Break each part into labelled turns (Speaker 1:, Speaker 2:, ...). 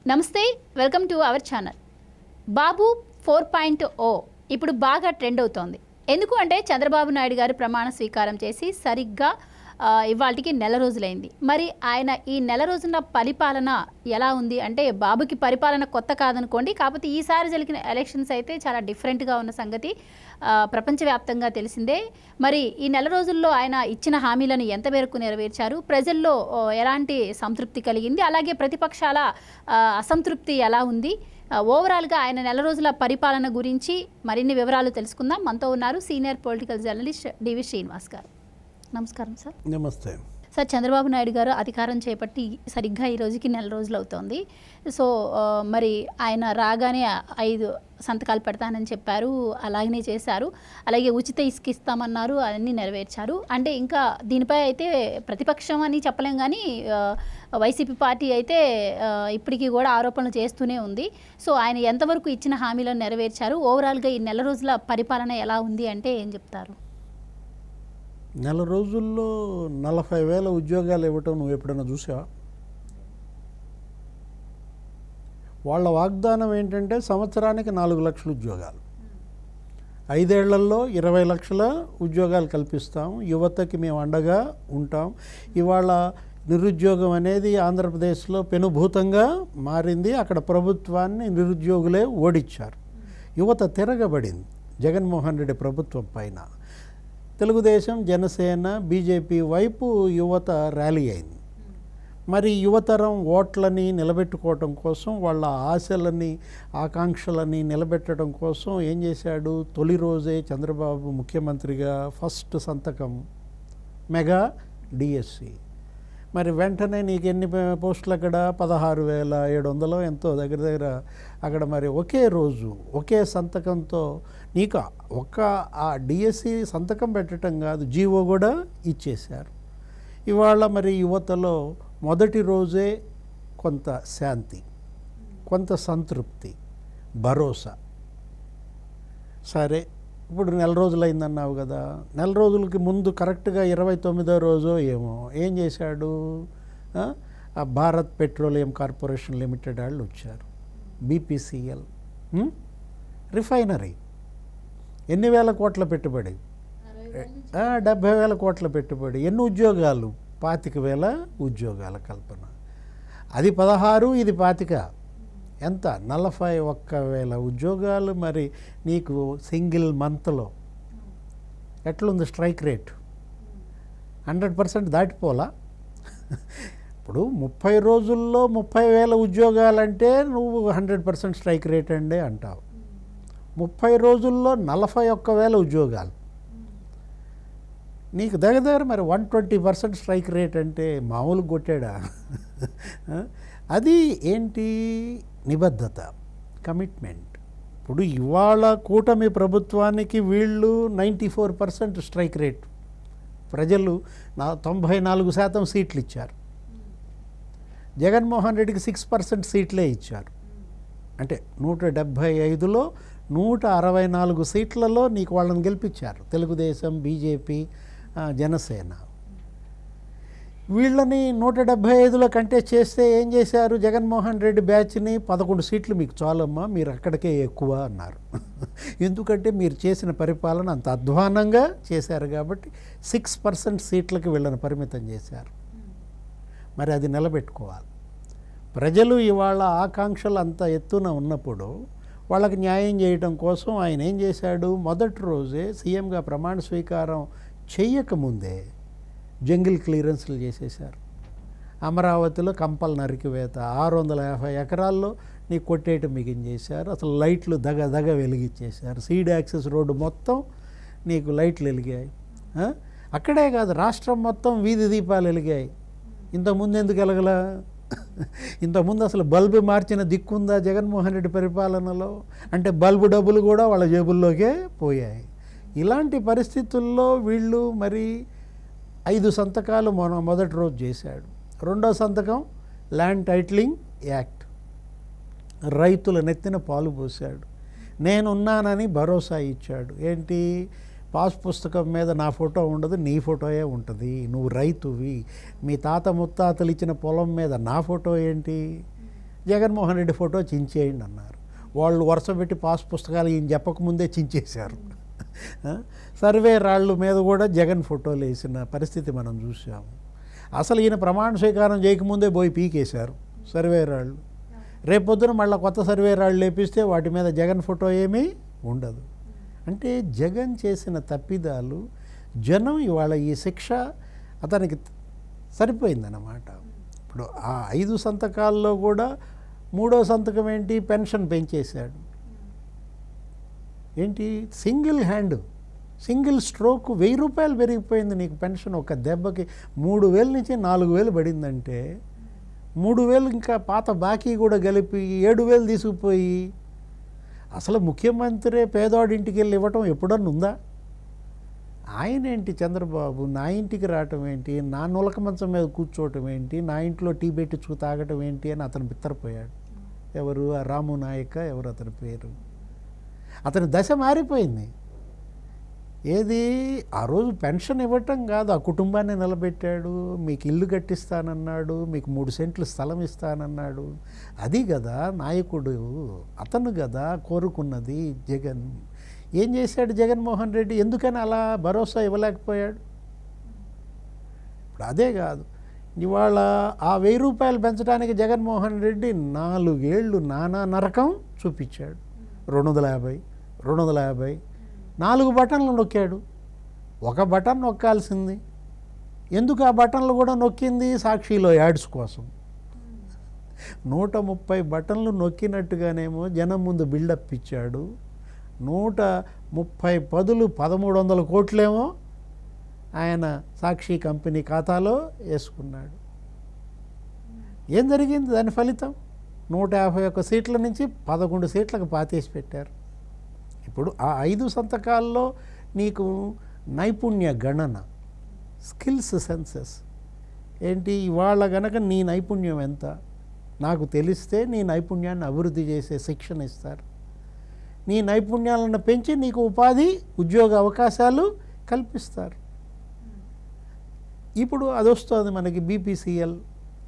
Speaker 1: నమస్తే, welcome to our channel. బాబు 4.0 ఇప్పుడు బాగా ట్రెండ్ అవుతోంది. ఎందుకు అంటే చంద్రబాబు నాయుడు గారు ప్రమాణ స్వీకారం చేసి సరిగ్గా ఇవాళకి నెల రోజులైంది. మరి ఆయన ఈ నెల రోజుల పరిపాలన ఎలా ఉంది అంటే, బాబుకి పరిపాలన కొత్త కాదనుకోండి, కాకపోతే ఈసారి జరిగిన ఎలక్షన్స్ అయితే చాలా డిఫరెంట్గా ఉన్న సంగతి ప్రపంచవ్యాప్తంగా తెలిసిందే. మరి ఈ నెల రోజుల్లో ఆయన ఇచ్చిన హామీలను ఎంత మేరకు నెరవేర్చారు, ప్రజల్లో ఎలాంటి సంతృప్తి కలిగింది, అలాగే ప్రతిపక్షాల అసంతృప్తి ఎలా ఉంది, ఓవరాల్గా ఆయన నెల రోజుల పరిపాలన గురించి మరిన్ని వివరాలు తెలుసుకుందాం. మనతో ఉన్నారు సీనియర్ పొలిటికల్ జర్నలిస్ట్ డివి శ్రీనివాస్ గారు. నమస్కారం సార్.
Speaker 2: నమస్తే
Speaker 1: సార్. చంద్రబాబు నాయుడు గారు అధికారం చేపట్టి సరిగ్గా ఈ రోజుకి నెల రోజులు అవుతోంది. సో మరి ఆయన రాగానే 5 సంతకాలు పెడతానని చెప్పారు, అలాగనే చేశారు. అలాగే ఉచిత ఇసుక ఇస్తామన్నారు, అవన్నీ నెరవేర్చారు. అంటే ఇంకా దీనిపై అయితే ప్రతిపక్షం అని చెప్పలేం, కానీ వైసీపీ పార్టీ అయితే ఇప్పటికీ కూడా ఆరోపణలు చేస్తూనే ఉంది. సో ఆయన ఎంతవరకు ఇచ్చిన హామీలను నెరవేర్చారు, ఓవరాల్గా ఈ నెల రోజుల పరిపాలన ఎలా ఉంది అంటే ఏం చెప్తారు?
Speaker 2: నెల రోజుల్లో 40,000 ఉద్యోగాలు ఇవ్వటం నువ్వు ఎప్పుడైనా చూసావా? వాళ్ళ వాగ్దానం ఏంటంటే సంవత్సరానికి 4 లక్షల ఉద్యోగాలు, 5 ఏళ్లలో 20 లక్షల ఉద్యోగాలు కల్పిస్తాం, యువతకి మేము అండగా ఉంటాం. ఇవాళ నిరుద్యోగం అనేది ఆంధ్రప్రదేశ్లో పెనుభూతంగా మారింది. అక్కడ ప్రభుత్వాన్ని నిరుద్యోగులే ఓడించారు. యువత తిరగబడింది జగన్మోహన్ రెడ్డి ప్రభుత్వం పైన. తెలుగుదేశం, జనసేన, బీజేపీ వైపు యువత ర్యాలీ అయింది. మరి యువతరం ఓట్లని నిలబెట్టుకోవటం కోసం, వాళ్ళ ఆశలని ఆకాంక్షలని నిలబెట్టడం కోసం ఏం చేశాడు? తొలి రోజే చంద్రబాబు ముఖ్యమంత్రిగా ఫస్ట్ సంతకం మెగా డిఎస్సి. మరి వెంటనే నీకు ఎన్ని పోస్టులు అక్కడ? 16,700 ఎంతో దగ్గర అక్కడ. మరి ఒకే రోజు ఒకే సంతకంతో నీకు ఆ డిఎస్సి సంతకం పెట్టడం కాదు, జీవో కూడా ఇచ్చేశారు. ఇవాళ మరి యువతలో మొదటి రోజే కొంత శాంతి, కొంత సంతృప్తి, భరోసా. సరే, ఇప్పుడు నెల రోజులైందన్నావు కదా. నెల రోజులకి ముందు కరెక్ట్గా 29వ రోజు ఏమో ఏం చేశాడు? ఆ భారత్ పెట్రోలియం కార్పొరేషన్ లిమిటెడ్ వాళ్ళు వచ్చారు. BPCL refinery. ఎన్ని వేల కోట్ల పెట్టుబడి? 70,000 కోట్ల పెట్టుబడి. ఎన్ని ఉద్యోగాలు? 25,000 ఉద్యోగాల కల్పన. అది 16, ఇది 25. ఎంత? 41,000 ఉద్యోగాలు. మరి నీకు సింగిల్ మంత్లో ఎట్లుంది స్ట్రైక్ రేట్? 100% దాటిపోలా? ఇప్పుడు 30 రోజుల్లో 30,000 ఉద్యోగాలంటే నువ్వు 100% స్ట్రైక్ రేట్ అండి అంటావు. 30 రోజుల్లో 41,000 ఉద్యోగాలు. నీకు దగ్గర మరి 120% స్ట్రైక్ రేట్ అంటే మామూలు కొట్టాడా? అది ఏంటి? నిబద్ధత, కమిట్మెంట్. ఇప్పుడు ఇవాళ కూటమి ప్రభుత్వానికి వీళ్ళు 94% స్ట్రైక్ రేట్. ప్రజలు 94% సీట్లు ఇచ్చారు. జగన్మోహన్ రెడ్డికి 6% సీట్లే ఇచ్చారు. అంటే 175లో 164 సీట్లలో నీకు వాళ్ళని గెలిపించారు. తెలుగుదేశం, బీజేపీ, జనసేన. వీళ్ళని 175లో కంటెస్ట్ చేస్తే ఏం చేశారు? జగన్మోహన్ రెడ్డి బ్యాచ్ని 11 సీట్లు మీకు చాలమ్మా, మీరు అక్కడికే ఎక్కువ అన్నారు. ఎందుకంటే మీరు చేసిన పరిపాలన అంత అధ్వానంగా చేశారు కాబట్టి 6% సీట్లకి వీళ్ళని పరిమితం చేశారు. మరి అది నిలబెట్టుకోవాలి. ప్రజలు ఇవాళ ఆకాంక్షలు అంత ఎత్తున ఉన్నప్పుడు వాళ్ళకి న్యాయం చేయడం కోసం ఆయన ఏం చేశాడు? మొదటి రోజే సీఎంగా ప్రమాణ స్వీకారం చెయ్యకముందే జంగిల్ క్లియరెన్స్లు చేసేశారు. అమరావతిలో కంపలు నరికివేత, 650 ఎకరాల్లో నీకు కొట్టేయటం మిగించేశారు. అసలు లైట్లు దగ వెలిగించేశారు. సీడ్ యాక్సెస్ రోడ్డు మొత్తం నీకు లైట్లు వెలిగాయి. అక్కడే కాదు, రాష్ట్రం మొత్తం వీధి దీపాలు వెలిగాయి. ఇంతకుముందు ఎందుకు వెలగలా? ఇంతకుముందు అసలు బల్బు మార్చిన దిక్కుందా జగన్మోహన్ రెడ్డి పరిపాలనలో? అంటే బల్బు డబ్బులు కూడా వాళ్ళ జేబుల్లోకే పోయాయి. ఇలాంటి పరిస్థితుల్లో వీళ్ళు మరి 5 సంతకాలు మొదటి రోజు చేశాడు. రెండో సంతకం ల్యాండ్ టైటిలింగ్ యాక్ట్. రైతుల నెత్తిన పాలు పోశాడు. నేనున్నానని భరోసా ఇచ్చాడు. ఏంటి? పాస్ పుస్తకం మీద నా ఫోటో ఉండదు, నీ ఫోటోయే ఉంటుంది. నువ్వు రైతువి, మీ తాత ముత్తాతలు ఇచ్చిన పొలం మీద నా ఫోటో ఏంటి? జగన్మోహన్ రెడ్డి ఫోటో చించేయండి అన్నారు. వాళ్ళు వరుస పెట్టి పాస్ పుస్తకాలు ఈయన చెప్పకముందే చించేశారు. సర్వే రాళ్ళు మీద కూడా జగన్ ఫోటోలు వేసిన పరిస్థితి మనం చూసాము. అసలు ఈయన ప్రమాణ స్వీకారం చేయకముందే పోయి పీకేశారు సర్వే రాళ్ళు. రేపొద్దున మళ్ళీ కొత్త సర్వే రాళ్ళు లేపిస్తే వాటి మీద జగన్ ఫోటో ఏమీ ఉండదు. అంటే జగన్ చేసిన తప్పిదాలు జనం ఇవాళ ఈ శిక్ష అతనికి సరిపోయిందన్నమాట. ఇప్పుడు ఆ 5 సంతకాల్లో కూడా 3వ సంతకం ఏంటి, పెన్షన్ పెంచేశాడు. ఏంటి, సింగిల్ స్ట్రోక్ 1000 రూపాయలు పెరిగిపోయింది నీకు పెన్షన్. ఒక దెబ్బకి 3000 నుంచి 4000 పడిందంటే 3000 ఇంకా పాత బాకీ కూడా కలిపి 7000 తీసుకుపోయి అసలు ముఖ్యమంత్రి పేదవాడింటికి వెళ్ళి ఇవ్వటం ఎప్పుడన్నా ఉందా? ఆయన ఏంటి చంద్రబాబు నా ఇంటికి రావటం ఏంటి, నా నులక మంచం మీద కూర్చోవటం ఏంటి, నా ఇంట్లో టీ పెట్టించుకు తాగటం ఏంటి అని అతను బిత్తరపోయాడు. ఎవరు, ఆ రాము నాయక ఎవరు అతని పేరు. అతని దశ మారిపోయింది. ఏది, ఆ రోజు పెన్షన్ ఇవ్వటం కాదు, ఆ కుటుంబాన్ని నిలబెట్టాడు, మీకు ఇల్లు కట్టిస్తానన్నాడు, మీకు 3 సెంట్లు స్థలం ఇస్తానన్నాడు. అది కదా నాయకుడు, అతను కదా కోరుకున్నది జగన్. ఏం చేశాడు జగన్మోహన్ రెడ్డి? ఎందుకని అలా భరోసా ఇవ్వలేకపోయాడు? ఇప్పుడు అదే కాదు, ఇవాళ ఆ 1000 రూపాయలు పెంచడానికి జగన్మోహన్ రెడ్డి 4 ఏళ్ళు నానా నరకం చూపించాడు. 250, 250, 4 బటన్లు నొక్కాడు. ఒక బటన్ నొక్కాల్సింది. ఎందుకు ఆ బటన్లు కూడా నొక్కింది? సాక్షిలో యాడ్స్ కోసం. 130 బటన్లు నొక్కినట్టుగానేమో జనం ముందు బిల్డప్ ఇచ్చాడు. 130 పదులు 1300 కోట్లేమో ఆయన సాక్షి కంపెనీ ఖాతాలో వేసుకున్నాడు. ఏం జరిగింది దాని ఫలితం? 151 సీట్ల నుంచి 11 సీట్లకు పాతేసి పెట్టారు. ఇప్పుడు ఆ 5 సంతకాల్లో నీకు నైపుణ్య గణన, స్కిల్స్ సెన్సెస్ ఏంటి, ఇవాళ గనక నీ నైపుణ్యం ఎంత నాకు తెలిస్తే నీ నైపుణ్యాన్ని అభివృద్ధి చేసే శిక్షణ ఇస్తారు. నీ నైపుణ్యాలను పెంచి నీకు ఉపాధి ఉద్యోగ అవకాశాలు కల్పిస్తారు. ఇప్పుడు అది వస్తుంది మనకి BPCL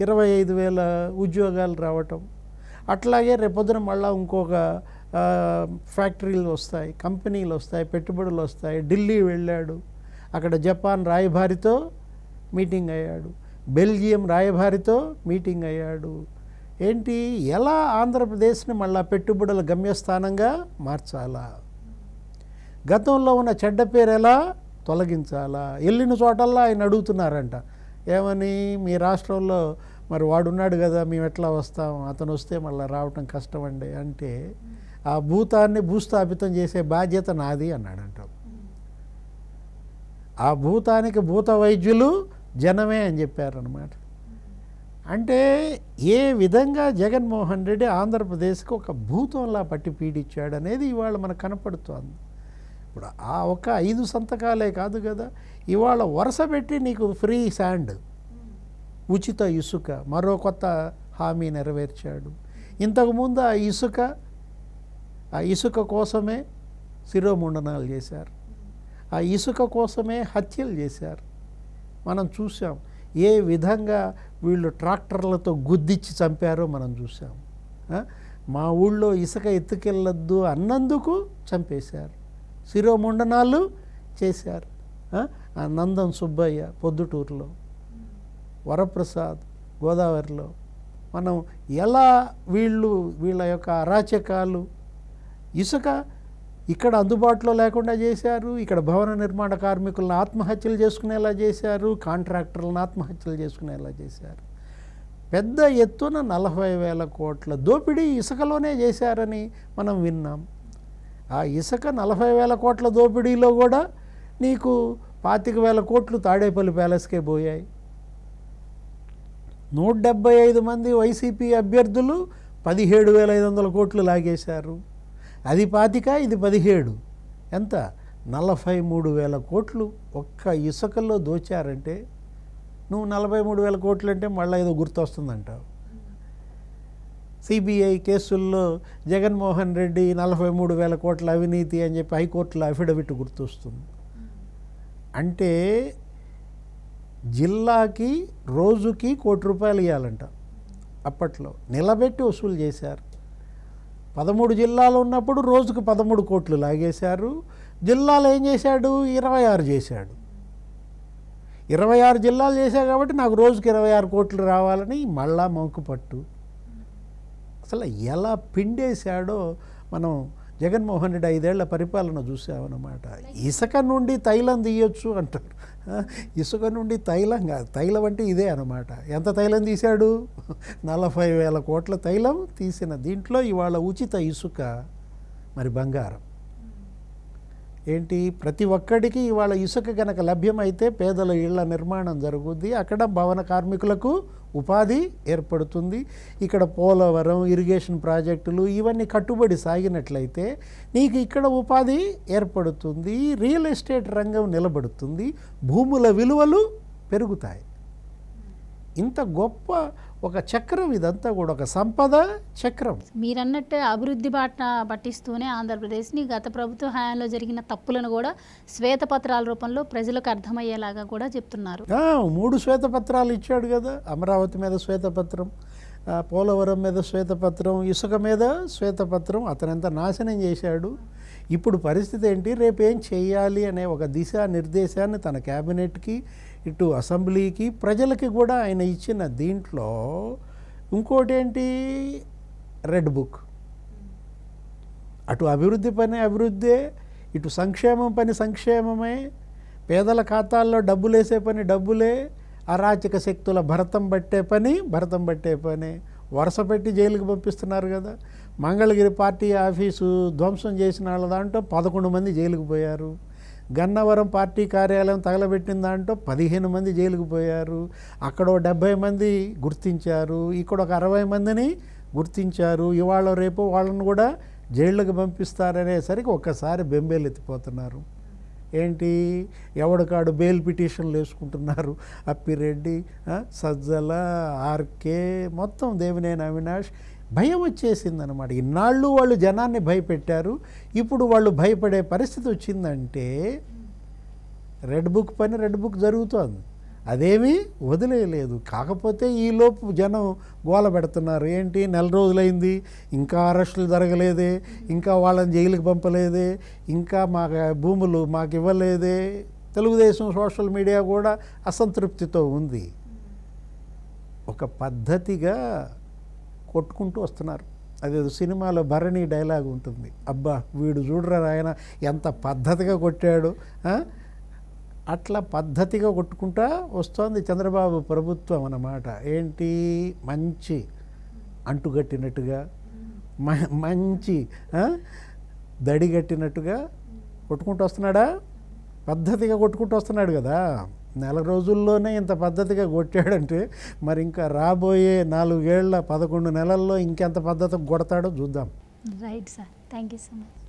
Speaker 2: 25,000 ఉద్యోగాలు రావటం. అట్లాగే రేపొద్దున మళ్ళీ ఇంకొక ఫ్యాక్టరీలు వస్తాయి, కంపెనీలు వస్తాయి, పెట్టుబడులు వస్తాయి. ఢిల్లీ వెళ్ళాడు, అక్కడ జపాన్ రాయబారితో మీటింగ్ అయ్యాడు, బెల్జియం రాయబారితో మీటింగ్ అయ్యాడు. ఏంటి, ఎలా ఆంధ్రప్రదేశ్ని మళ్ళా పెట్టుబడుల గమ్యస్థానంగా మార్చాలా, గతంలో ఉన్న చెడ్డ పేరు ఎలా తొలగించాలా. వెళ్ళిన చోటల్లా ఆయన అడుగుతున్నారంట, ఏమని, మీ రాష్ట్రంలో మరి వాడున్నాడు కదా, మేము ఎట్లా వస్తాం, అతను వస్తే మళ్ళీ రావటం కష్టం అండి అంటే, ఆ భూతాన్ని భూస్థాపితం చేసే బాధ్యత నాది అన్నాడంట. ఆ భూతానికి భూత వైద్యులు జనమే అని చెప్పారనమాట. అంటే ఏ విధంగా జగన్మోహన్ రెడ్డి ఆంధ్రప్రదేశ్కి ఒక భూతంలా పట్టి పీడించాడు అనేది ఇవాళ మనకు కనపడుతోంది. ఇప్పుడు ఆ ఒక 5 సంతకాలే కాదు కదా, ఇవాళ వరుస పెట్టి నీకు ఫ్రీ శాండ్, ఉచిత ఇసుక, మరో కొత్త హామీ నెరవేర్చాడు. ఇంతకుముందు ఆ ఇసుక కోసమే శిరోముండనాలు చేశారు, ఆ ఇసుక కోసమే హత్యలు చేశారు. మనం చూసాం ఏ విధంగా వీళ్ళు ట్రాక్టర్లతో గుద్దిచ్చి చంపారో మనం చూసాం. మా ఊళ్ళో ఇసుక ఎత్తుకెళ్ళొద్దు అన్నందుకు చంపేశారు, శిరోముండనాలు చేశారు. ఆ నందం సుబ్బయ్య పొద్దుటూరులో, వరప్రసాద్ గోదావరిలో, మనం ఎలా వీళ్ళ యొక్క అరాచకాలు, ఇసుక ఇక్కడ అందుబాటులో లేకుండా చేశారు, ఇక్కడ భవన నిర్మాణ కార్మికులను ఆత్మహత్యలు చేసుకునేలా చేశారు, కాంట్రాక్టర్లను ఆత్మహత్యలు చేసుకునేలా చేశారు. పెద్ద ఎత్తున 40,000 కోట్ల దోపిడీ ఇసుకలోనే చేశారని మనం విన్నాం. ఆ ఇసుక 40,000 కోట్ల దోపిడీలో కూడా నీకు 25,000 కోట్లు తాడేపల్లి ప్యాలెస్కే పోయాయి. 175 మంది వైసీపీ అభ్యర్థులు 17,500 కోట్లు లాగేశారు. అది 25, ఇది 17, ఎంత, 43,000 కోట్లు ఒక్క ఇసుకల్లో దోచారంటే, నువ్వు 43,000 కోట్లు అంటే మళ్ళీ ఏదో గుర్తొస్తుందంటావు. సిబిఐ కేసుల్లో జగన్మోహన్ రెడ్డి 43,000 కోట్ల అవినీతి అని చెప్పి హైకోర్టులో అఫిడవిట్ గుర్తొస్తుంది. అంటే జిల్లాకి రోజుకి ₹1 కోటి ఇవ్వాలంట. అప్పట్లో నిలబెట్టి వసూలు చేశారు. 13 జిల్లాలు ఉన్నప్పుడు రోజుకు 13 కోట్లు లాగేశారు. జిల్లాలు ఏం చేశాడు? 26 చేశాడు. 26 జిల్లాలు చేశాడు కాబట్టి నాకు రోజుకి 26 కోట్లు రావాలని మళ్ళా మంకుపట్టు. అసలు ఎలా పిండేశాడో మనం జగన్మోహన్ రెడ్డి 5 ఏళ్ల పరిపాలన చూసామన్నమాట. ఇసుక నుండి తైలం తీయొచ్చు అంటారు. ఇసుక నుండి తైలం కాదు, తైలం అంటే ఇదే అన్నమాట. ఎంత తైలం తీశాడు? 40,000 కోట్ల తైలం తీసిన దీంట్లో ఇవాళ ఉచిత ఇసుక, మరి బంగారం ఏంటి? ప్రతి ఒక్కడికి ఇవాళ ఇసుక కనుక లభ్యమైతే పేదల ఇళ్ల నిర్మాణం జరుగుద్ది. అక్కడ భవన కార్మికులకు ఉపాధి ఏర్పడుతుంది. ఇక్కడ పోలవరం, ఇరిగేషన్ ప్రాజెక్టులు ఇవన్నీ కట్టుబడి సాగినట్లయితే నీకు ఇక్కడ ఉపాధి ఏర్పడుతుంది. రియల్ ఎస్టేట్ రంగం నిలబడుతుంది. భూముల విలువలు పెరుగుతాయి. ఇంత గొప్ప ఒక చక్రం ఇదంతా కూడా, ఒక సంపద చక్రం.
Speaker 1: మీరన్నట్టు అభివృద్ధి బాట పట్టిస్తూనే ఆంధ్రప్రదేశ్ని గత ప్రభుత్వ హయాంలో జరిగిన తప్పులను కూడా శ్వేతపత్రాల రూపంలో ప్రజలకు అర్థమయ్యేలాగా కూడా చెప్తున్నారు.
Speaker 2: 3 శ్వేతపత్రాలు ఇచ్చాడు కదా. అమరావతి మీద శ్వేతపత్రం, పోలవరం మీద శ్వేతపత్రం, ఇసుక మీద శ్వేతపత్రం. అతనంత నాశనం చేశాడు. ఇప్పుడు పరిస్థితి ఏంటి? రేపు ఏం చేయాలి అనే ఒక దిశానిర్దేశాన్ని తన క్యాబినెట్కి, ఇటు అసెంబ్లీకి, ప్రజలకి కూడా ఆయన ఇచ్చిన దీంట్లో ఇంకోటి ఏంటి? Red book. అటు అభివృద్ధి పని అభివృద్ధే, ఇటు సంక్షేమం పని సంక్షేమమే, పేదల ఖాతాల్లో డబ్బులు వేసే పని డబ్బులే, అరాచక శక్తుల భరతం పట్టే పనే. వరుస పెట్టి జైలుకి పంపిస్తున్నారు కదా. మంగళగిరి పార్టీ ఆఫీసు ధ్వంసం చేసిన వాళ్ళ దాంట్లో 11 మంది జైలుకు పోయారు. గన్నవరం పార్టీ కార్యాలయం తగలబెట్టిన దాంట్లో 15 మంది జైలుకు పోయారు. అక్కడ 70 మంది గుర్తించారు. ఇక్కడ ఒక 60 మందిని గుర్తించారు. ఇవాళ రేపు వాళ్ళని కూడా జైళ్ళకు పంపిస్తారనేసరికి ఒక్కసారి బెంబేలెత్తిపోతున్నారు. ఏంటి? ఎవడికాడు బెయిల్ పిటిషన్లు వేసుకుంటున్నారు. అప్పిరెడ్డి, సజ్జల, ఆర్కే, మొత్తం దేవినేని అవినాష్. భయం వచ్చేసిందనమాట. ఇన్నాళ్ళు వాళ్ళు జనాన్ని భయపెట్టారు. ఇప్పుడు వాళ్ళు భయపడే పరిస్థితి వచ్చిందంటే రెడ్ బుక్ జరుగుతోంది. అదేమీ వదిలేయలేదు. కాకపోతే ఈలోపు జనం గోల పెడుతున్నారు. ఏంటి? 4 రోజులైంది, ఇంకా అరెస్టులు జరగలేదే, ఇంకా వాళ్ళని జైలుకి పంపలేదే, ఇంకా మా భూములు మాకు ఇవ్వలేదే. తెలుగుదేశం సోషల్ మీడియా కూడా అసంతృప్తితో ఉంది. ఒక పద్ధతిగా కొట్టుకుంటూ వస్తున్నారు. అదేదో సినిమాలో భరణి డైలాగ్ ఉంటుంది, అబ్బా వీడు చూడరా ఆయన ఎంత పద్ధతిగా కొట్టాడు. అట్లా పద్ధతిగా కొట్టుకుంటా వస్తోంది చంద్రబాబు ప్రభుత్వం అన్నమాట. ఏంటి? మంచి అంటుగట్టినట్టుగా, మంచి దడిగట్టినట్టుగా కొట్టుకుంటూ వస్తున్నాడా? పద్ధతిగా కొట్టుకుంటూ వస్తున్నాడు కదా. 4 రోజుల్లోనే ఇంత పద్ధతిగా కొట్టాడంటే మరి ఇంకా రాబోయే 4 ఏళ్ల 11 నెలల్లో ఇంకెంత పద్ధతిగా కొడతాడో చూద్దాం.
Speaker 1: Right sir, thank you so much.